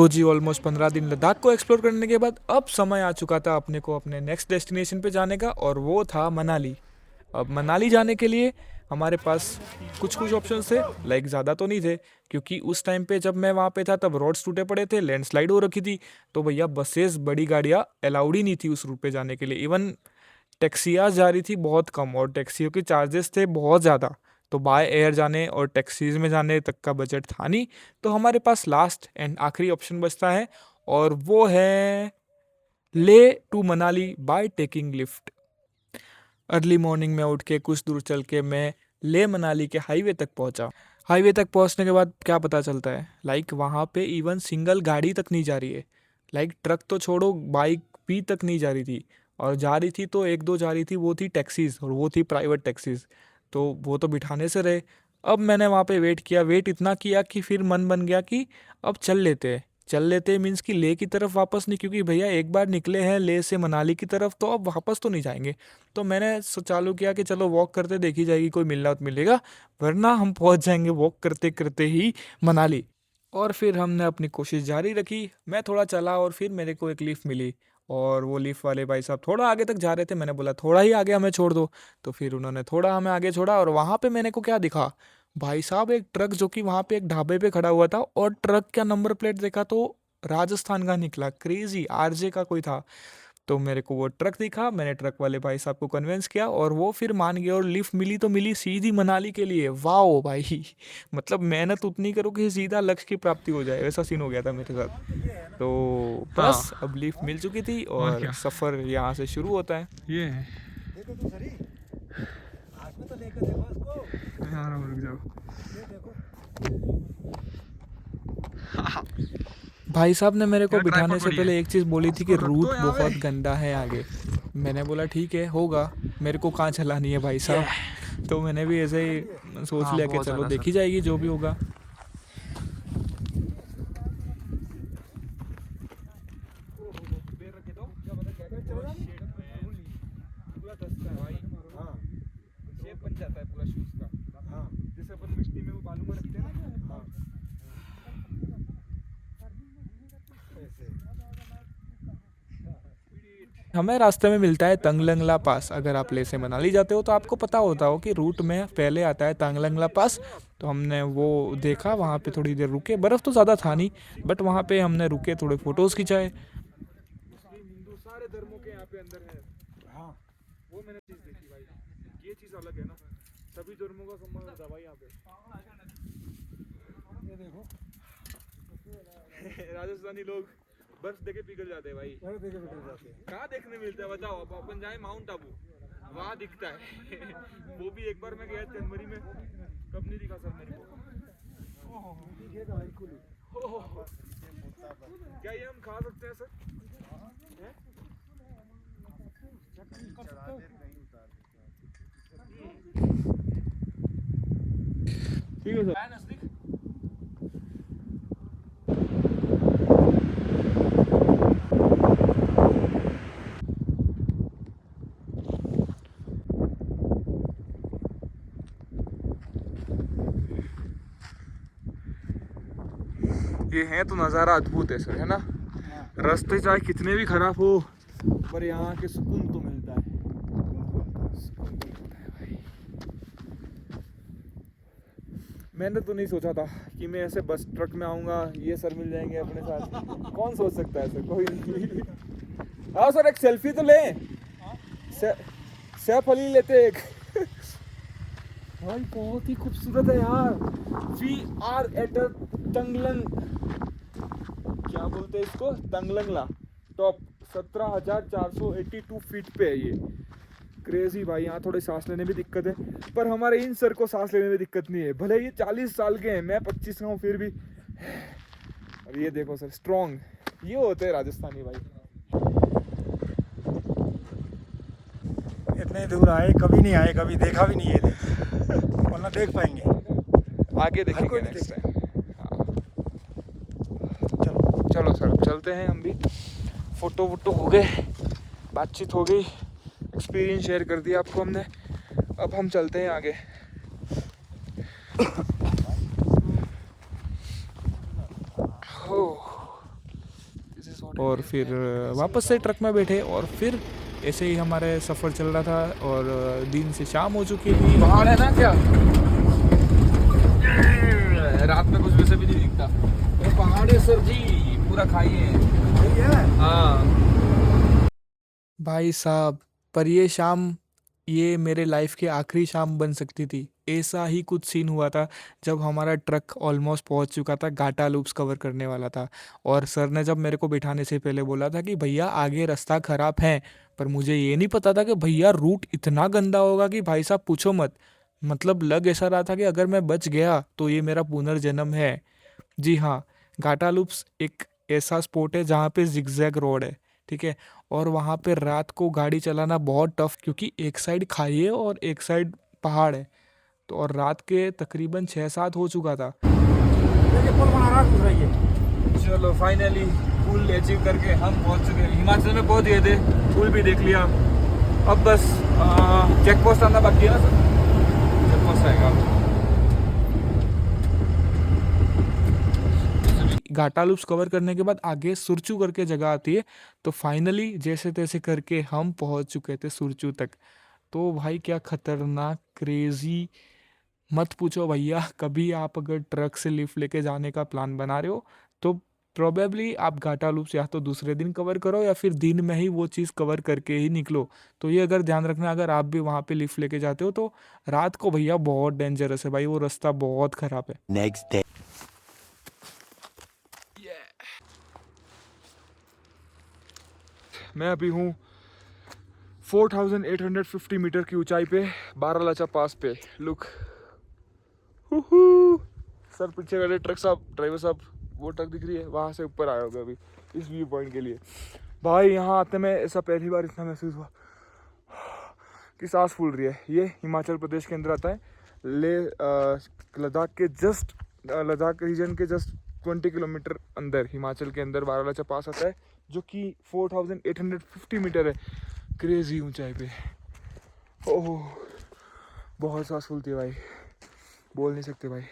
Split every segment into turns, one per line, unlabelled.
तो जी ऑलमोस्ट 15 दिन लद्दाख को एक्सप्लोर करने के बाद अब समय आ चुका था अपने को अपने नेक्स्ट डेस्टिनेशन पे जाने का, और वो था मनाली। अब मनाली जाने के लिए हमारे पास कुछ कुछ ऑप्शंस थे, लाइक ज़्यादा तो नहीं थे, क्योंकि उस टाइम पे जब मैं वहाँ पे था तब रोड्स टूटे पड़े थे, लैंडस्लाइड हो रखी थी। तो भैया बसेस, बड़ी गाड़ियाँ अलाउड ही नहीं थी उस रूट पे जाने के लिए। इवन टैक्सियाँ जा रही थी बहुत कम, और टैक्सियों के चार्जेस थे बहुत ज़्यादा। तो बाय एयर जाने और टैक्सीज में जाने तक का बजट था नहीं। तो हमारे पास लास्ट एंड आखिरी ऑप्शन बचता है, और वो है Leh to Manali by taking lift. Early morning में उठ के कुछ दूर चल के मैं ले मनाली के हाईवे तक पहुंचा। हाईवे तक पहुंचने के बाद क्या पता चलता है, लाइक वहाँ पे इवन सिंगल गाड़ी तक नहीं जा रही है। लाइक ट्रक तो छोड़ो, बाइक भी तक नहीं जा रही थी। और जा रही थी तो एक दो जा रही थी, वो थी टैक्सीज, और वो थी प्राइवेट टैक्सीज। तो वो तो बिठाने से रहे। अब मैंने वहाँ पे वेट किया, वेट इतना किया कि फिर मन बन गया कि अब चल लेते हैं। चल लेते मीन्स कि ले की तरफ वापस नहीं, क्योंकि भैया एक बार निकले हैं ले से मनाली की तरफ तो अब वापस तो नहीं जाएंगे। तो मैंने चालू किया कि चलो वॉक करते देखी जाएगी, कोई मिलना तो मिलेगा, वरना हम पहुंच जाएंगे वॉक करते करते ही मनाली। और फिर हमने अपनी कोशिश जारी रखी, मैं थोड़ा चला और फिर मेरे को एक लिफ्ट मिली। और वो लिफ्ट वाले भाई साहब थोड़ा आगे तक जा रहे थे, मैंने बोला थोड़ा ही आगे हमें छोड़ दो। तो फिर उन्होंने थोड़ा हमें आगे छोड़ा, और वहाँ पे मैंने को क्या दिखा, भाई साहब एक ट्रक जो कि वहाँ पे एक ढाबे पे खड़ा हुआ था, और ट्रक का नंबर प्लेट देखा तो राजस्थान का निकला, क्रेजी आरजे का कोई था। तो मेरे को वो ट्रक दिखा, मैंने ट्रक वाले भाई साहब को कन्विंस किया, और वो फिर मान गए, और लिफ्ट मिली तो मिली सीधी मनाली के लिए। वाओ भाई मतलब मेहनत उतनी करो कि सीधा लक्ष्य की प्राप्ति हो जाए, वैसा सीन हो गया था मेरे साथ। तो
हाँ।
बस अब लिफ्ट मिल चुकी थी,
और
और
क्या,
सफ़र यहाँ से शुरू होता है।
ये है। यार अब रुक जाओ।
भाई साहब ने मेरे को
यार
बिठाने
ट्राइपॉड
से
बढ़िया
पहले
है,
एक चीज़ बोली थी
इसको
कि
रख
रूट
दो यहाँ पे।
बहुत गंदा है आगे। मैंने बोला ठीक है होगा, मेरे को कहाँ चलानी है भाई साहब। तो मैंने भी ऐसे ही सोच
हाँ
लिया कि
बहुत
चलो
ज़्यादा सर।
देखी जाएगी जो भी होगा। हमें रास्ते में मिलता है तंगलंगला पास। अगर आप ले से मनाली जाते हो तो आपको पता होता हो कि रूट में पहले आता है तंगलंगला पास। तो हमने वो देखा, वहाँ पे थोड़ी देर रुके, बर्फ़ तो ज़्यादा था नहीं, बट वहाँ पे हमने रुके, थोड़े फोटोज़ खिंचाए। मुस्लिम हिंदू सारे धर्मों के यहाँ पे अंदर है। हाँ, वो मैंने चीज़ देखी भाई, ये चीज़ अलग है ना, सभी धर्मों का सम्मान होता है भाई यहाँ पे। ये देखो राजस्थानी लोग बर्फ देके पिघल जाते हैं भाई, बर्फ देके पिघल जाते हैं। कहाँ देखने मिलता है बताओ, अब अपन जाए माउंट आबू, वहाँ दिखता है। वो भी एक बार मैं गया जनवरी में, कब नहीं दिखा सर मेरे को। क्या ये हम खा सकते हैं सर? ठीक है सर। ये है तो नज़ारा अद्भुत है सर, है ना। रास्ते चाहे कितने भी खराब हो, पर यहाँ के सुकून तो मिलता है। सुकून तो मिलता है भाई। मैंने तो नहीं सोचा था कि मैं ऐसे बस ट्रक में आऊँगा, ये सर मिल जाएंगे अपने साथ। कौन सोच सकता है सर, कोई नहीं। आओ सर एक सेल्फी तो लें। सैफ अली लेते एक। भाई बहुत ही खूबसूरत है यार। वी आर एट तंगलंग, क्या बोलते हैं इसको, तंगलंगला टॉप 17,482 फीट पे है ये। क्रेजी भाई, यहाँ थोड़ी सांस लेने में दिक्कत है, पर हमारे इन सर को सांस लेने में दिक्कत नहीं है। भले ये 40 साल के हैं, मैं 25 का हूँ, फिर भी। और ये देखो सर, स्ट्रॉन्ग, ये होते हैं राजस्थानी भाई।
इतने दूर आए, कभी नहीं आए, कभी देखा भी नहीं है, वरना देख पाएंगे।
आगे
हर कोई
देखेंगे
नहीं
नेक्स्ट
देखता।
टाइम।
चलो
चलो सर चलते हैं हम भी। फ़ोटो वोटो हो गए, बातचीत हो गई, एक्सपीरियंस शेयर कर दिया आपको हमने। अब हम चलते हैं आगे। हो और फिर वापस से ट्रक में बैठे और फिर ऐसे ही हमारे सफ़र चल रहा था और दिन से शाम हो चुकी थी।
पहाड़ है ना क्या? रात में कुछ वैसे भी नहीं दिखता। ये पहाड़ है सर जी, पूरा खाइए। हाँ
भाई साहब, पर ये शाम, ये मेरे लाइफ की आखिरी शाम बन सकती थी। ऐसा ही कुछ सीन हुआ था जब हमारा ट्रक ऑलमोस्ट पहुंच चुका था, घाटा लूप्स कवर करने वाला था। और सर ने जब मेरे को बिठाने से पहले बोला था कि भैया आगे रास्ता खराब है, पर मुझे ये नहीं पता था कि भैया रूट इतना गंदा होगा कि भाई साहब पूछो मत। मतलब लग ऐसा रहा था कि अगर मैं बच गया तो ये मेरा पुनर्जन्म है। जी हाँ, घाटा लूप्स एक ऐसा स्पॉट है जहाँ पे जिगजैग रोड है, ठीक है। और वहाँ पे रात को गाड़ी चलाना बहुत टफ, क्योंकि एक साइड खाई है और एक साइड पहाड़ है। तो और रात के तकरीबन 6-7 हो चुका था।
देखिए पुल बना रहा है दूसरा ये।
चलो फाइनली पुल अचीव करके हम पहुंच चुके हैं। हिमाचल में पहुंच गए थे, पुल भी देख लिया। अब बस चेक पोस्ट आना बाकी है ना सर, चेक पोस्ट आएगा।
घाटा लूप्स कवर करने के बाद आगे सुरचू करके जगह आती है। तो फाइनली जैसे तैसे करके हम पहुंच चुके थे सुरचू तक। तो भाई क्या खतरनाक, क्रेजी, मत पूछो भैया। कभी आप अगर ट्रक से लिफ्ट लेके जाने का प्लान बना रहे हो तो प्रोबेबली आप घाटा लूप्स या तो दूसरे दिन कवर करो या फिर दिन में ही वो चीज़ कवर करके ही निकलो। तो ये अगर ध्यान रखना, अगर आप भी वहाँ पे लिफ्ट लेके जाते हो तो रात को भैया बहुत डेंजरस है भाई, वो रास्ता बहुत ख़राब है।
Next day.
मैं अभी हूँ 4850 मीटर की ऊंचाई पे, बारालाचा पास पे। लुक, सर पीछे वाले ट्रक साहब, ड्राइवर साहब, वो ट्रक दिख रही है वहाँ से ऊपर आया होगा अभी इस व्यू पॉइंट के लिए। भाई यहाँ आते में ऐसा पहली बार इतना महसूस हुआ कि सांस फूल रही है। ये हिमाचल प्रदेश के अंदर आता है, लद्दाख के जस्ट, लद्दाख रीजन के जस्ट 20 किलोमीटर अंदर हिमाचल के अंदर बारालाचा पास आता है, जो कि 4850 मीटर है। क्रेजी ऊंचाई पे, ओह बहुत सांस फूलती है भाई, बोल नहीं सकते भाई।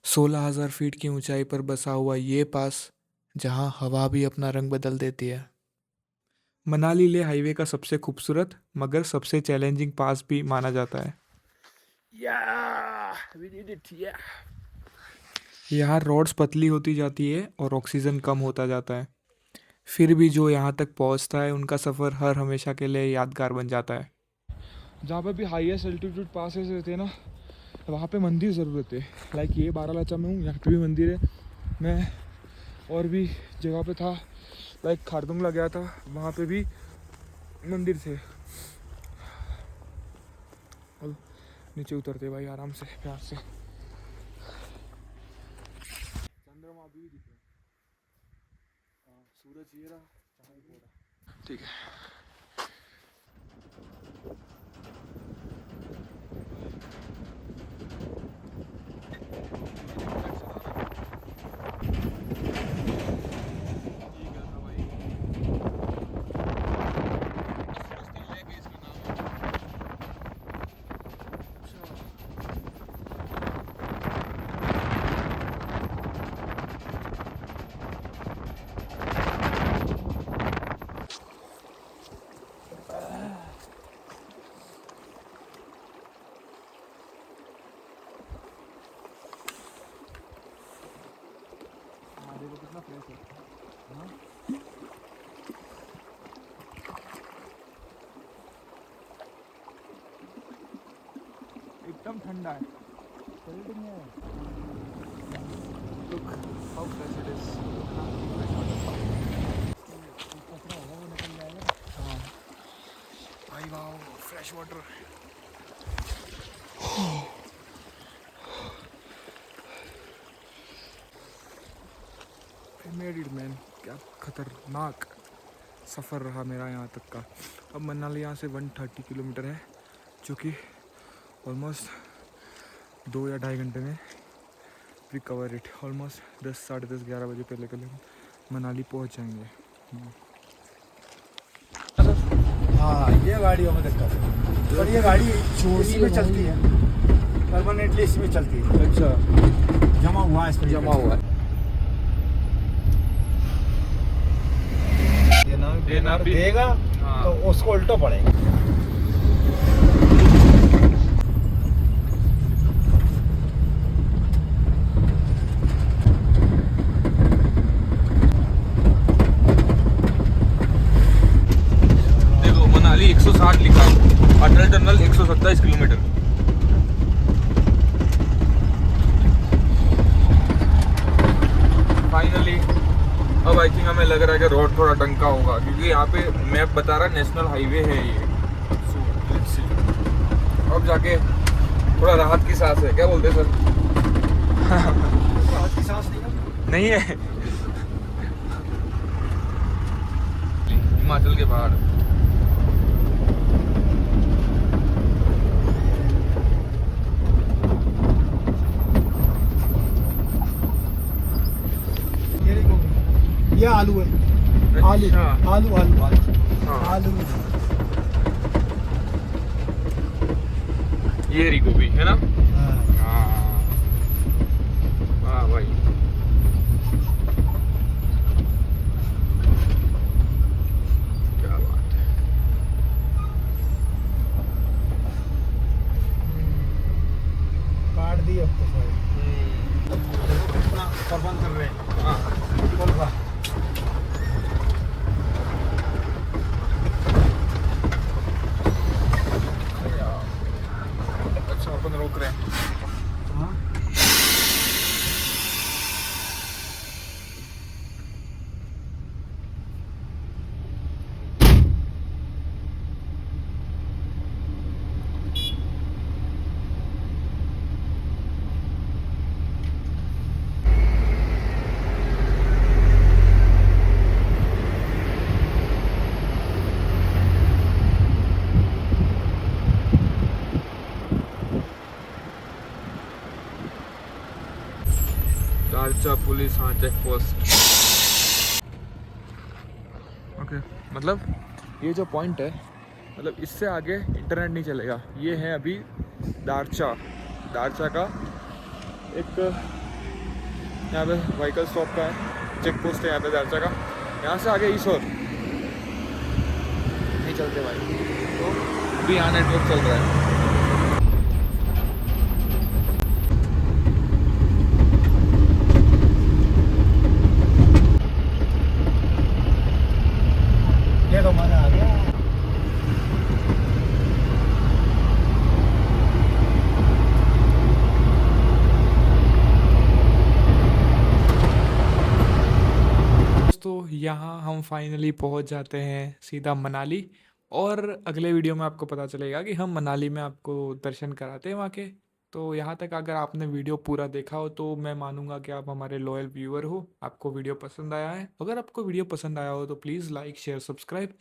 16,000 फीट की ऊंचाई पर बसा हुआ ये पास, जहां हवा भी अपना रंग बदल देती है। मनाली लेह हाईवे का सबसे खूबसूरत मगर सबसे चैलेंजिंग पास भी माना जाता है।
We did it, yeah.
यहाँ रोड्स पतली होती जाती है और ऑक्सीजन कम होता जाता है। फिर भी जो यहाँ तक पहुँचता है उनका सफ़र हर हमेशा के लिए यादगार बन जाता है। जहाँ पे भी हाईएस्ट एल्टीट्यूड पासेस रहते हैं ना, वहाँ पे मंदिर ज़रूर रहते हैं। लाइक ये बारालाचा में हूँ, यहाँ पे भी मंदिर है। मैं और भी जगह पे था, लाइक खारदुंगला गया था, वहाँ पे भी मंदिर थे। और नीचे उतरते भाई आराम से, प्यार से। चंद्रमा अभी भी दिख रहा है, सूरज ये रहा, चांद वो रहा। ठीक है, देखो कितना फ्रेश है। हाँ? एकदम ठंडा है। Look how fresh it is. हाँ भाई, wow, fresh water. Made it man, क्या खतरनाक सफ़र रहा मेरा यहाँ तक का। अब मनाली यहाँ से 130 किलोमीटर है, जो कि ऑलमोस्ट 2 या 2.5 घंटे में वी कवर इट। ऑलमोस्ट 10, साढ़े 10, 11 बजे पहले कल मनाली पहुँच जाएंगे।
हाँ ये गाड़ियों में दिक्कत है, पर ये गाड़ी इसी में चलती है, परमानेंटली इसी में चलती है।
अच्छा,
जमा हुआ है इस पर,
जमा हुआ है। लेना
अगर
भी
देगा
हाँ।
तो उसको उल्टो पड़ेगा।
देखो मनाली 160 लिखा है, अटल टनल 127 किलोमीटर। फाइनली अब आई थिंक हमें लग रहा है कि रोड थोड़ा डंका होगा, क्योंकि यहाँ पे मैप बता रहा है नेशनल हाईवे है ये। So, let's see. अब जाके थोड़ा राहत की सांस है, क्या बोलते हैं सर?
राहत की सांस
नहीं है।
हिमाचल के पहाड़।
ये आलू है, आलू
अच्छा।
आलू आलू आलू
हाँ।
आलू।
ये रही गोभी है ना?
हाँ।
हाँ। वाह भाई। क्या बात है।
काट दी अब तो सारे। कितना प्रबंध कर रहे हैं।
हाँ।
बोल रहा
अच्छा अपन रोक रहे हैं।
हाँ।
दारचा पुलिस, हाँ चेक पोस्ट। ओके,
मतलब ये जो पॉइंट है, मतलब इससे आगे इंटरनेट नहीं चलेगा। ये है अभी दारचा, दारचा का एक यहाँ पे व्हीकल स्टॉप का है, चेक पोस्ट है यहाँ पे दारचा का। यहाँ से आगे इस और नहीं चलते भाई, तो अभी यहाँ नेटवर्क चल रहा है।
ये तो मजा आ गया।
दोस्तों यहाँ हम फाइनली पहुँच जाते हैं सीधा मनाली, और अगले वीडियो में आपको पता चलेगा कि हम मनाली में आपको दर्शन कराते हैं वहाँ के। तो यहाँ तक अगर आपने वीडियो पूरा देखा हो तो मैं मानूंगा कि आप हमारे लॉयल व्यूअर हो, आपको वीडियो पसंद आया है। अगर आपको वीडियो पसंद आया हो तो प्लीज़ लाइक शेयर सब्सक्राइब।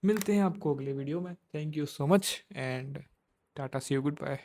मिलते हैं आपको अगले वीडियो में। Thank you so much and tata, see you, good bye.